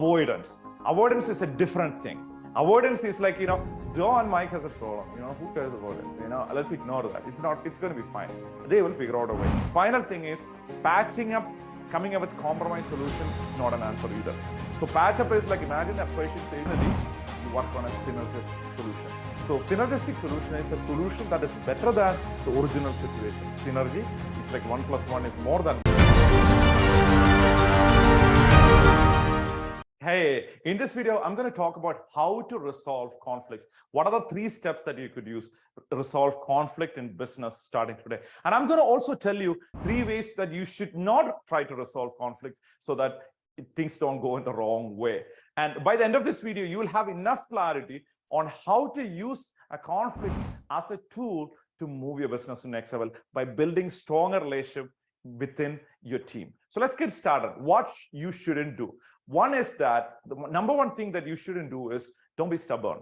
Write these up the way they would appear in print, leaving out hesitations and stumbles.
Avoidance. Avoidance is a different thing. Avoidance is like, Joe and Mike has a problem. Who cares about it? Let's ignore that. It's going to be fine. They will figure out a way. Final thing is patching up, coming up with compromise solutions is not an answer either. So patch up is like, imagine a patient says, you work on a synergistic solution. So synergistic solution is a solution that is better than the original situation. Synergy is like 1 + 1 is more than. Hey, in this video, I'm going to talk about how to resolve conflicts. What are the 3 steps that you could use to resolve conflict in business starting today? And I'm going to also tell you 3 ways that you should not try to resolve conflict so that things don't go in the wrong way. And by the end of this video, you will have enough clarity on how to use a conflict as a tool to move your business to the next level by building stronger relationship within your team. So let's get started. What you shouldn't do. One is that the number 1 thing that you shouldn't do is don't be stubborn.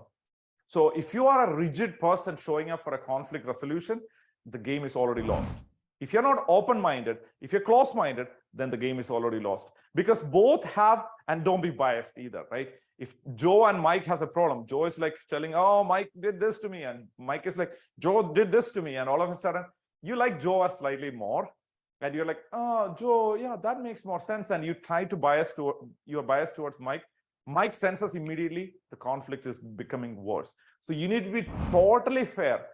So if you are a rigid person showing up for a conflict resolution, the game is already lost. If you're not open-minded, if you're close-minded, then the game is already lost. Because both have, and don't be biased either, right? If Joe and Mike has a problem, Joe is like telling, oh, Mike did this to me. And Mike is like, Joe did this to me. And all of a sudden, you like Joe slightly more. And you're like, oh, Joe, yeah, that makes more sense. And you try to you're biased towards Mike. Mike senses immediately the conflict is becoming worse. So you need to be totally fair.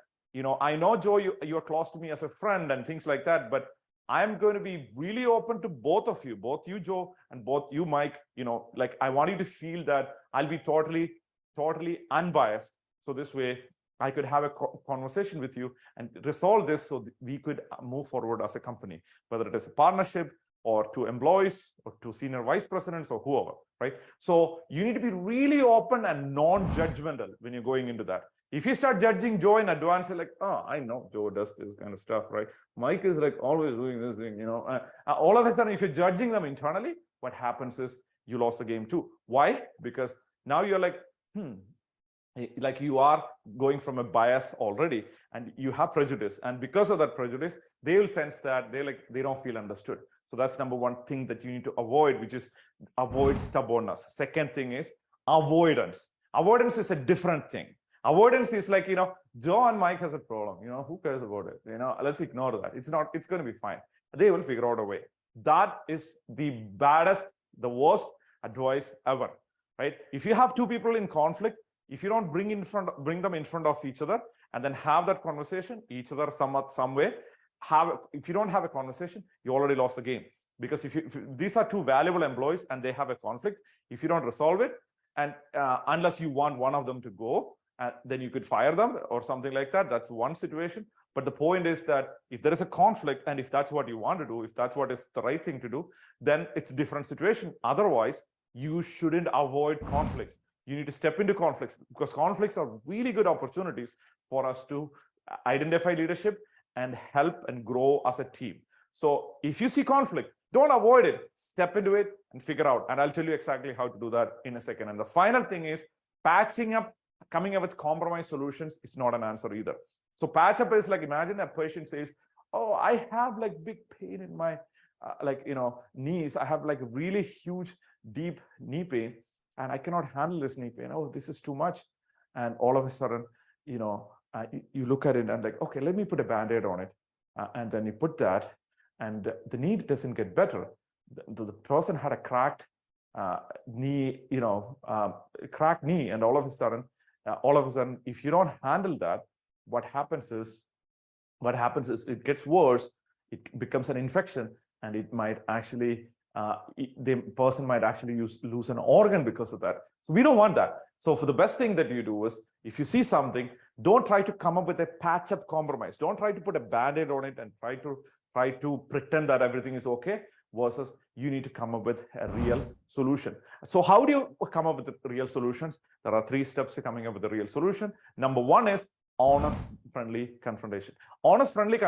I know, Joe, you're close to me as a friend and things like that, but I'm going to be really open to both of you, both you, Joe, and both you, Mike. Like I want you to feel that I'll be totally unbiased. So this way, I could have a conversation with you and resolve this so we could move forward as a company, whether it is a partnership or to employees or to senior vice presidents or whoever, right? So you need to be really open and non-judgmental when you're going into that. If you start judging Joe in advance, you're like, oh, I know Joe does this kind of stuff, right? Mike is like always doing this thing, all of a sudden, if you're judging them internally, what happens is you lost the game too. Why? Because now you're like, like you are going from a bias already and you have prejudice, and because of that prejudice they will sense that they don't feel understood. So that's number 1 thing that you need to avoid, which is avoid stubbornness. Second thing is avoidance. Avoidance is a different thing. Avoidance is like, Joe and Mike has a problem, who cares about it? Let's ignore that. It's going to be fine. They will figure out a way. That is the baddest, the worst advice ever, right? If you have 2 people in conflict, if you don't bring them in front of each other and then have that conversation, each other some way, if you don't have a conversation, you already lost the game. Because if these are 2 valuable employees and they have a conflict, if you don't resolve it, and unless you want one of them to go, then you could fire them or something like that. That's one situation. But the point is that if there is a conflict and if that's what you want to do, if that's what is the right thing to do, then it's a different situation. Otherwise, you shouldn't avoid conflicts. You need to step into conflicts, because conflicts are really good opportunities for us to identify leadership and help and grow as a team. So if you see conflict, don't avoid it, step into it and figure out. And I'll tell you exactly how to do that in a second. And the final thing is patching up, coming up with compromise solutions is not an answer either. So patch up is like, imagine a patient says, oh, I have like big pain in my knees. I have like really huge, deep knee pain. And I cannot handle this knee pain. Oh, this is too much. And all of a sudden, you look at it and like, okay, let me put a Band-Aid on it. And then you put that and the knee doesn't get better. The person had a cracked knee, cracked knee. And all of a sudden, if you don't handle that, what happens is it gets worse. It becomes an infection and it might actually the person might actually lose an organ because of that. So we don't want that. So for the best thing that you do is, if you see something, don't try to come up with a patch-up compromise. Don't try to put a Band-Aid on it and try to pretend that everything is okay, versus you need to come up with a real solution. So how do you come up with the real solutions? There are 3 steps to coming up with a real solution. Number 1 is honest, friendly confrontation. Honest, friendly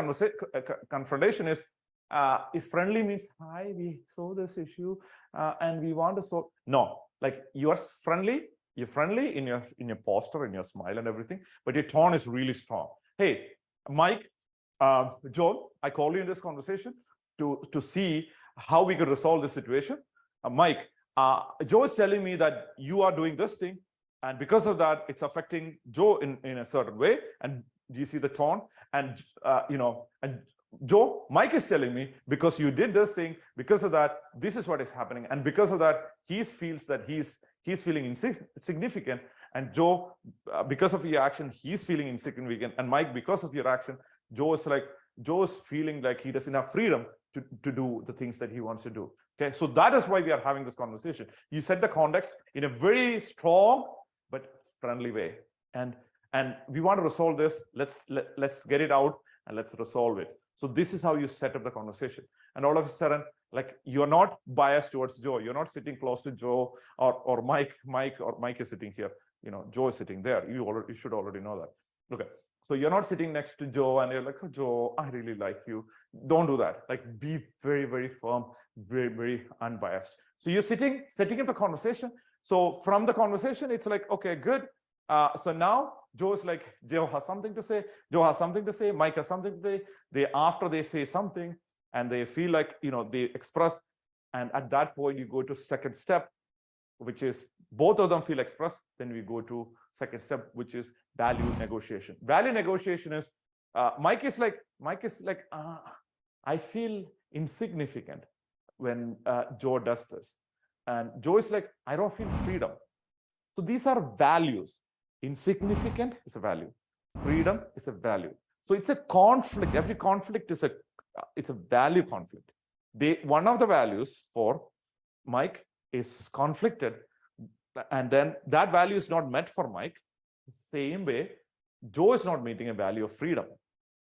confrontation is, if friendly means, hi, we saw this issue and we want to solve. No, like you're friendly in your posture, in your smile and everything, but your tone is really strong. Hey, Mike, Joe, I called you in this conversation to see how we could resolve this situation. Mike, Joe is telling me that you are doing this thing, and because of that, it's affecting Joe in a certain way. And you see the tone, and and Joe, Mike is telling me, because you did this thing, because of that, this is what is happening, and because of that, he feels that he's feeling insignificant. And Joe, because of your action, he's feeling insignificant. And Mike, because of your action, Joe is feeling like he doesn't have freedom to do the things that he wants to do. Okay, so that is why we are having this conversation. You set the context in a very strong but friendly way, and we want to resolve this. Let's get it out and let's resolve it. So this is how you set up the conversation. And all of a sudden, like, you're not biased towards Joe. You're not sitting close to Joe or Mike. Mike is sitting here. Joe is sitting there. You should already know that. Okay. So you're not sitting next to Joe and you're like, oh, Joe, I really like you. Don't do that. Like, be very, very firm, very, very unbiased. So you're setting up the conversation. So from the conversation, it's like, okay, good. So now Joe is like, Joe has something to say. Joe has something to say. Mike has something to say. After they say something and they feel like, they express. And at that point, you go to second step, which is both of them feel expressed. Then we go to second step, which is value negotiation. Value negotiation is, Mike is like, I feel insignificant when Joe does this. And Joe is like, I don't feel freedom. So these are values. Insignificant is a value. Freedom is a value. So it's a conflict. Every conflict is it's a value conflict. One of the values for Mike is conflicted, and then that value is not met for Mike. Same way, Joe is not meeting a value of freedom.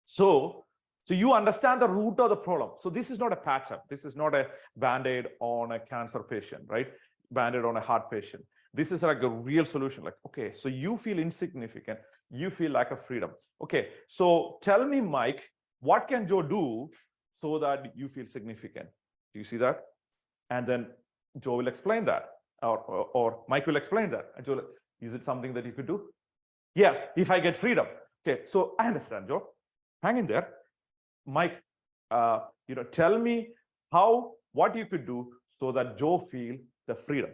So you understand the root of the problem. So this is not a patch up. This is not a band-aid on a cancer patient, right? Band-aid on a heart patient. This is like a real solution. Like, okay, so you feel insignificant. You feel lack of freedom. Okay, so tell me, Mike, what can Joe do so that you feel significant? Do you see that? And then Joe will explain that, or Mike will explain that. And Joe, is it something that you could do? Yes, if I get freedom. Okay, so I understand, Joe. Hang in there. Mike, tell me what you could do so that Joe feel the freedom.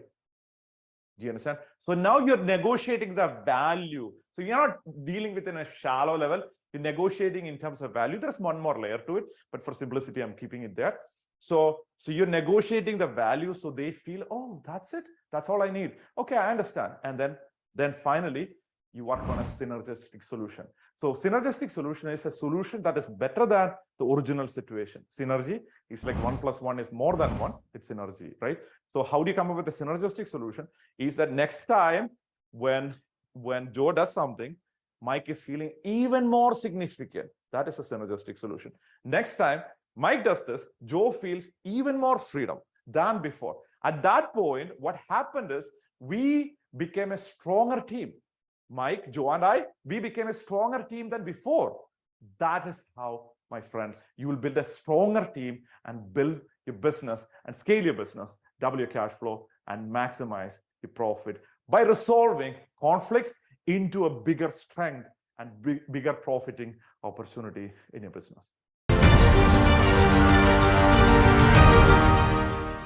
Do you understand? So now you're negotiating the value. So you're not dealing with in a shallow level. You're negotiating in terms of value. There's one more layer to it, but for simplicity, I'm keeping it there. So you're negotiating the value so they feel, oh, that's it. That's all I need. Okay, I understand. And then finally, you work on a synergistic solution. So synergistic solution is a solution that is better than the original situation. Synergy is like 1 + 1 is more than 1. It's synergy, right? So how do you come up with a synergistic solution? Is that next time when Joe does something, Mike is feeling even more significant. That is a synergistic solution. Next time Mike does this, Joe feels even more freedom than before. At that point, what happened is we became a stronger team. Mike, Joe, and I, we became a stronger team than before. That is how, my friend, you will build a stronger team and build your business and scale your business, double your cash flow, and maximize your profit by resolving conflicts into a bigger strength and bigger profiting opportunity in your business.